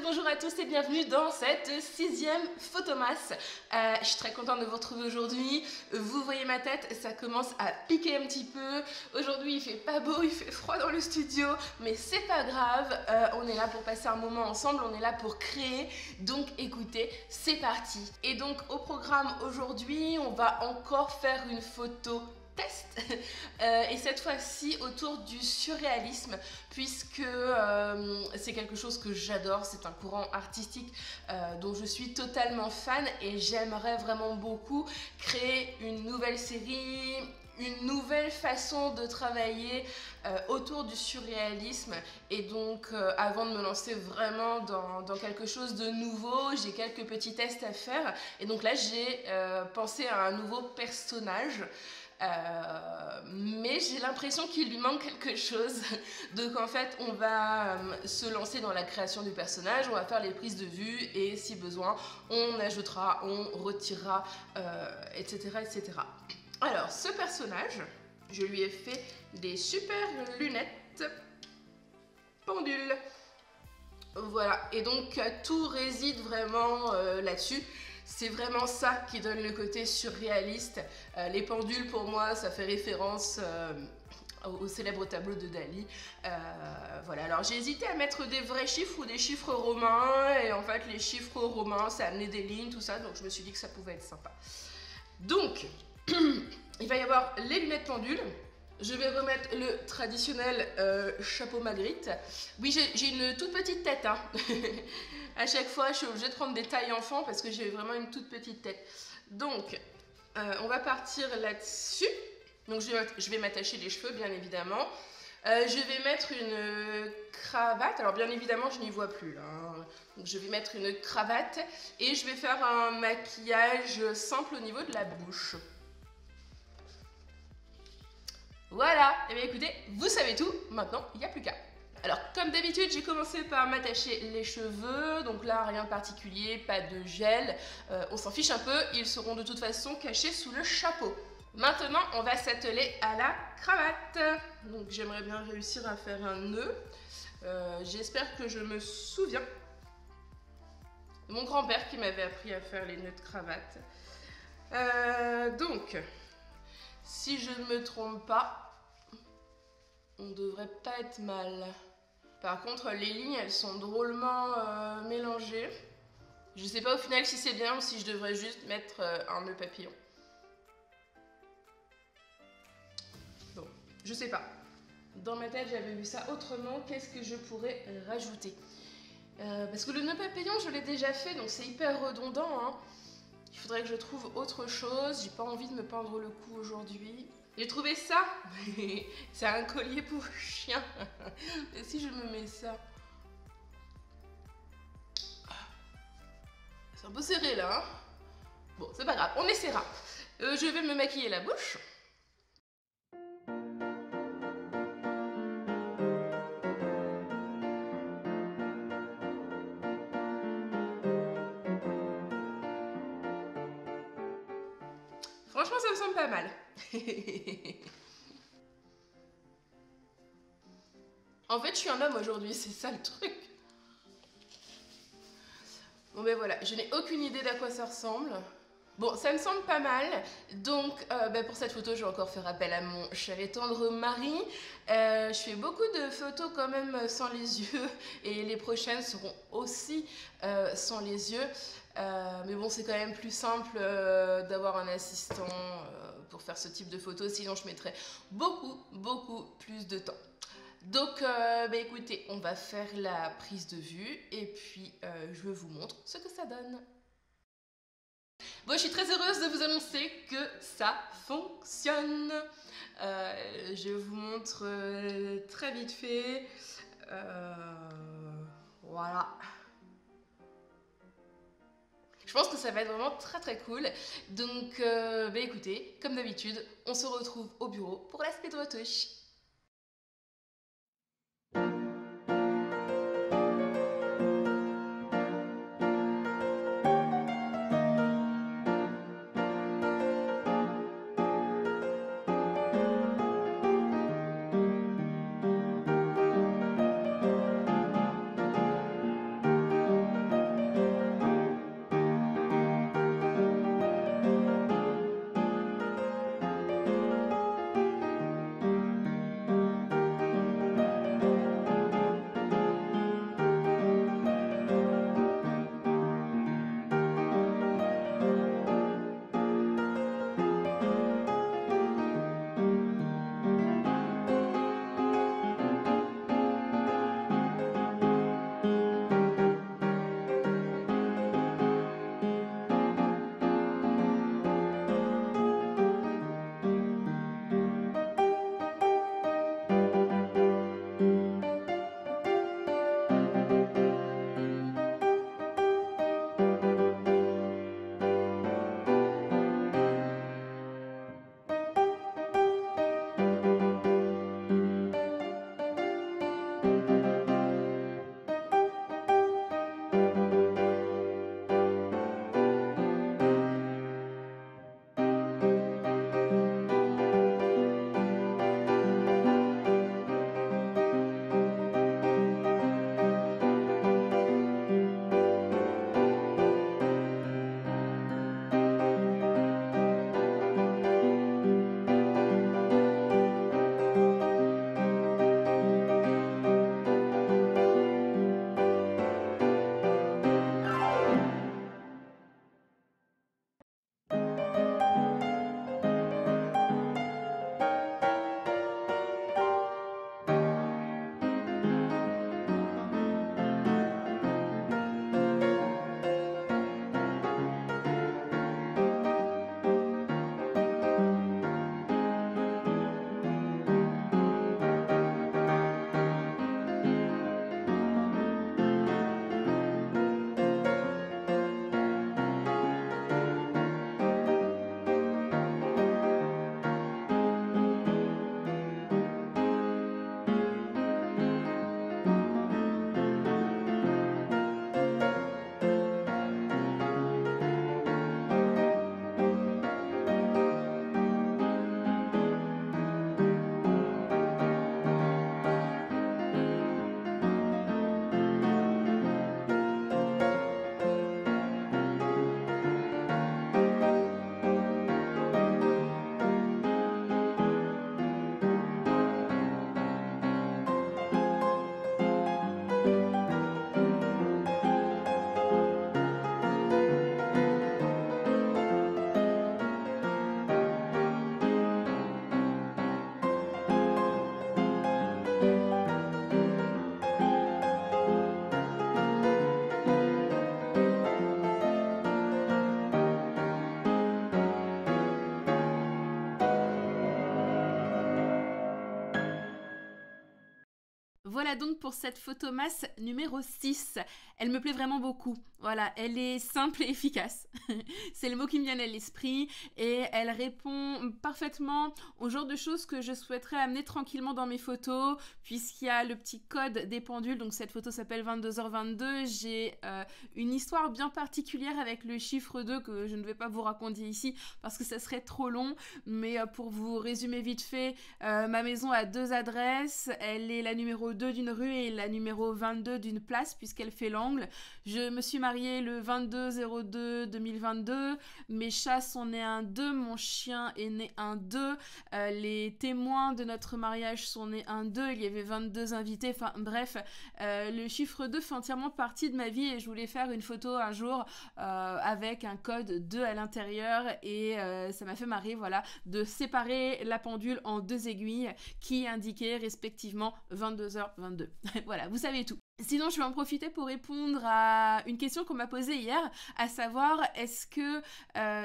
bonjour à tous et bienvenue dans cette 6e photomasse. Je suis très contente de vous retrouver aujourd'hui. Vous voyez ma tête, ça commence à piquer un petit peu. Aujourd'hui il fait pas beau, il fait froid dans le studio, mais c'est pas grave. On est là pour passer un moment ensemble, on est là pour créer. Donc écoutez, c'est parti. Et donc au programme aujourd'hui, on va encore faire une photo test et cette fois-ci autour du surréalisme puisque c'est quelque chose que j'adore, c'est un courant artistique dont je suis totalement fan et j'aimerais vraiment beaucoup créer une nouvelle série, une nouvelle façon de travailler autour du surréalisme. Et donc avant de me lancer vraiment dans quelque chose de nouveau, j'ai quelques petits tests à faire et donc là j'ai pensé à un nouveau personnage. Mais j'ai l'impression qu'il lui manque quelque chose. Donc en fait on va se lancer dans la création du personnage, on va faire les prises de vue et si besoin on ajoutera, on retirera, etc., etc. Alors ce personnage, je lui ai fait des super lunettes pendules. Voilà, et donc tout réside vraiment là-dessus. C'est vraiment ça qui donne le côté surréaliste. Les pendules, pour moi, ça fait référence au célèbre tableau de Dali. Voilà, alors j'ai hésité à mettre des vrais chiffres ou des chiffres romains. Et en fait, les chiffres romains, ça amenait des lignes, tout ça. Donc je me suis dit que ça pouvait être sympa. Donc, il va y avoir les lunettes pendules. Je vais remettre le traditionnel chapeau Magritte. Oui, j'ai une toute petite tête, hein. À chaque fois, je suis obligée de prendre des tailles enfants parce que j'ai vraiment une toute petite tête. Donc, on va partir là-dessus. Donc, je vais m'attacher les cheveux, bien évidemment. Je vais mettre une cravate. Alors, bien évidemment, je n'y vois plus, là, hein. Donc, je vais mettre une cravate et je vais faire un maquillage simple au niveau de la bouche. Voilà, et bien écoutez, vous savez tout, maintenant il n'y a plus qu'à. Alors comme d'habitude, j'ai commencé par m'attacher les cheveux, donc là rien de particulier, pas de gel, on s'en fiche un peu, ils seront de toute façon cachés sous le chapeau. Maintenant, on va s'atteler à la cravate. Donc j'aimerais bien réussir à faire un nœud, j'espère que je me souviens. Mon grand-père qui m'avait appris à faire les nœuds de cravate. Donc... Si je ne me trompe pas, on devrait pas être mal. Par contre, les lignes, elles sont drôlement mélangées. Je sais pas au final si c'est bien ou si je devrais juste mettre un nœud papillon. Bon, je sais pas. Dans ma tête, j'avais vu ça autrement. Qu'est-ce que je pourrais rajouter? Parce que le nœud papillon, je l'ai déjà fait, donc c'est hyper redondant, hein. Il faudrait que je trouve autre chose. J'ai pas envie de me peindre le cou aujourd'hui. J'ai trouvé ça. C'est un collier pour chien. Et si je me mets ça? C'est un peu serré là, hein. Bon, c'est pas grave, on essaiera. Je vais me maquiller la bouche. Franchement, ça me semble pas mal. En fait, je suis un homme aujourd'hui, c'est ça le truc. Bon ben voilà, je n'ai aucune idée d'à quoi ça ressemble. Bon, ça me semble pas mal. Donc, pour cette photo, je vais encore faire appel à mon cher et tendre mari. Je fais beaucoup de photos quand même sans les yeux. Et les prochaines seront aussi sans les yeux. Mais bon, c'est quand même plus simple d'avoir un assistant pour faire ce type de photos. Sinon, je mettrais beaucoup plus de temps. Donc, écoutez, on va faire la prise de vue. Et puis, je vous montre ce que ça donne. Bon, je suis très heureuse de vous annoncer que ça fonctionne. Je vous montre très vite fait. Voilà. Je pense que ça va être vraiment très cool. Donc, écoutez, comme d'habitude, on se retrouve au bureau pour la speed retouche. Voilà donc pour cette photomasse numéro 6. Elle me plaît vraiment beaucoup. Voilà, elle est simple et efficace. C'est le mot qui me vient à l'esprit et elle répond parfaitement au genre de choses que je souhaiterais amener tranquillement dans mes photos puisqu'il y a le petit code des pendules. Donc cette photo s'appelle 22h22. J'ai une histoire bien particulière avec le chiffre 2 que je ne vais pas vous raconter ici parce que ça serait trop long. Mais pour vous résumer vite fait, ma maison a 2 adresses. Elle est la numéro 2 d'une rue et la numéro 22 d'une place puisqu'elle fait l'angle. Je me suis mariée le 22/02/2022. Mes chats sont nés un 2, mon chien est né un 2. Les témoins de notre mariage sont nés un 2. Il y avait 22 invités. Enfin bref, le chiffre 2 fait entièrement partie de ma vie et je voulais faire une photo un jour avec un code 2 à l'intérieur et ça m'a fait marrer, voilà, de séparer la pendule en 2 aiguilles qui indiquaient respectivement 22h22. Voilà, vous savez tout. Sinon, je vais en profiter pour répondre à une question qu'on m'a posée hier, à savoir, est-ce que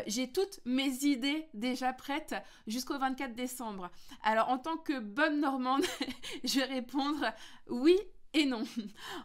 j'ai toutes mes idées déjà prêtes jusqu'au 24 décembre? Alors, en tant que bonne Normande, je vais répondre oui et non.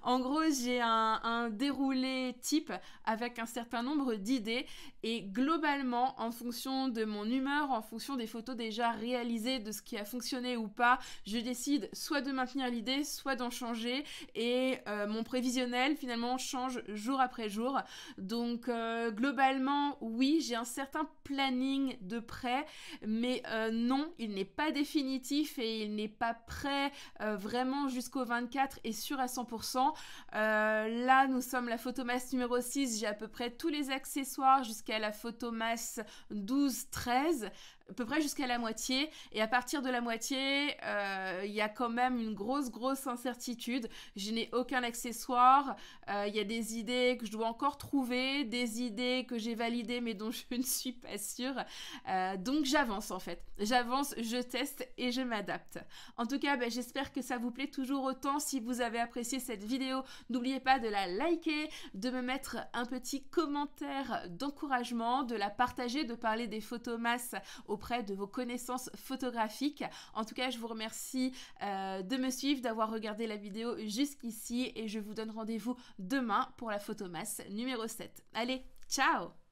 En gros, j'ai un déroulé type avec un certain nombre d'idées et globalement, en fonction de mon humeur, en fonction des photos déjà réalisées, de ce qui a fonctionné ou pas, je décide soit de maintenir l'idée, soit d'en changer et mon prévisionnel finalement change jour après jour. Donc globalement, oui, j'ai un certain planning de prêt, mais non, il n'est pas définitif et il n'est pas prêt vraiment jusqu'au 24 et sûr à 100%. Là, nous sommes la photomasse numéro 6. J'ai à peu près tous les accessoires jusqu'à la photomasse 12-13. À peu près jusqu'à la moitié et à partir de la moitié il y a quand même une grosse incertitude. Je n'ai aucun accessoire, il y a des idées que je dois encore trouver, des idées que j'ai validées mais dont je ne suis pas sûre, donc j'avance en fait, j'avance, je teste et je m'adapte. En tout cas j'espère que ça vous plaît toujours autant. Si vous avez apprécié cette vidéo, n'oubliez pas de la liker, de me mettre un petit commentaire d'encouragement, de la partager, de parler des photomasses auprès de vos connaissances photographiques. En tout cas, je vous remercie de me suivre, d'avoir regardé la vidéo jusqu'ici et je vous donne rendez-vous demain pour la photomasse numéro 7. Allez, ciao!